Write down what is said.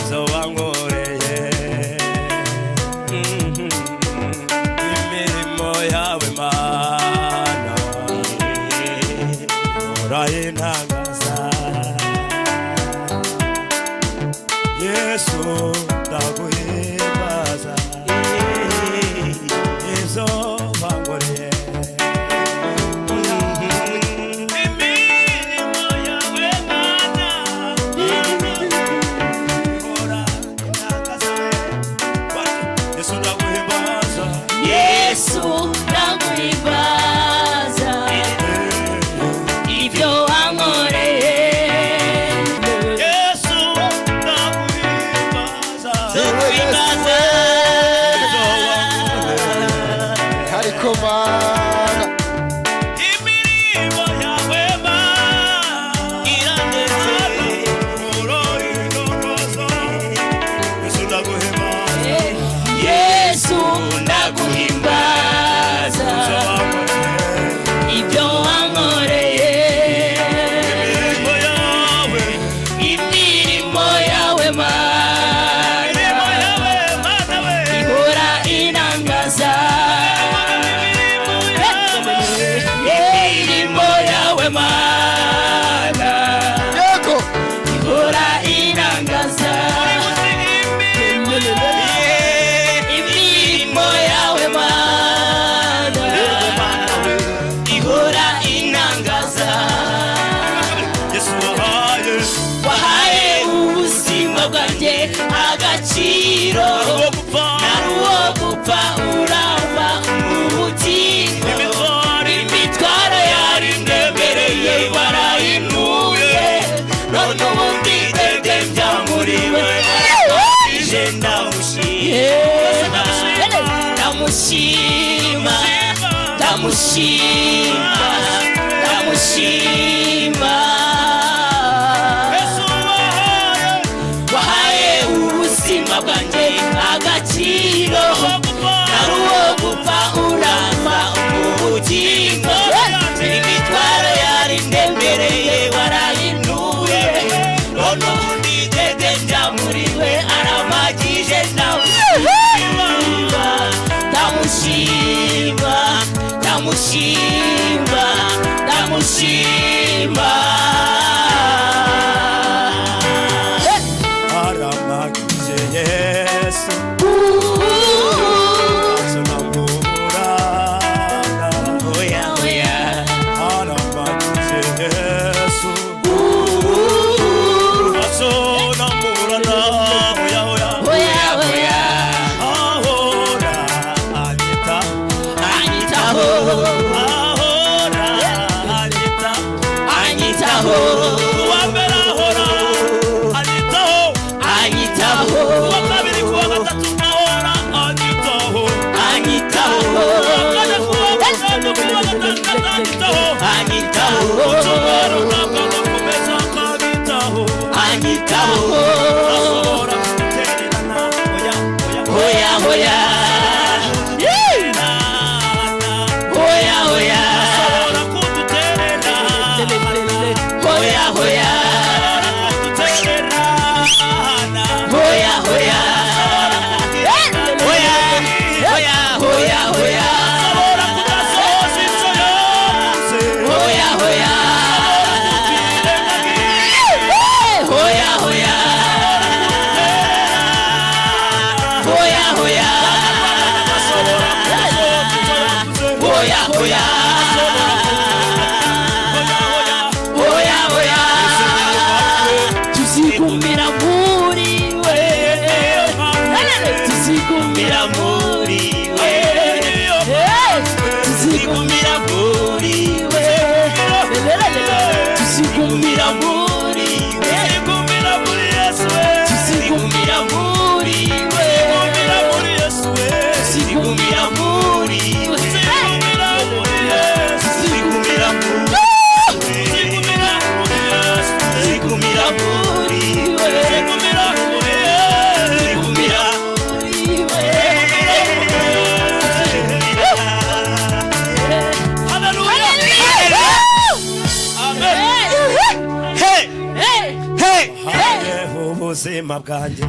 izo wankoreye imirimo yawe Mana urayintangaza Yesu ndaguhimbaza izo wankoreye agaciro naruwo gupfa urava ubugingo imitwaro yari ndemereye warayinuye none ubundi ndegembya muri we ije ndamushima bwanjye agaciro naruwo gupfa urava ubugingo imitwaro yari ndemereye warayinuye none ubundi ndegembya muri we aramagije ndamushima Yesu asanamura oya aramagije Yesu asanamura oya ahora anyitaho wambera ahora anyitaho wakabiri kuwa gatatu ahora anyitaho wakane kuwa gatatu kuwa gatatu anyitaho uchumero nakanga kumeza anyitaho asora kutererana oya asora kutererana tuzigumira muri we tuzigumira muri we tuzigumira muri we tuzigumira muri we tuzigumira muri we tuzigumira muri we buzima bwanjye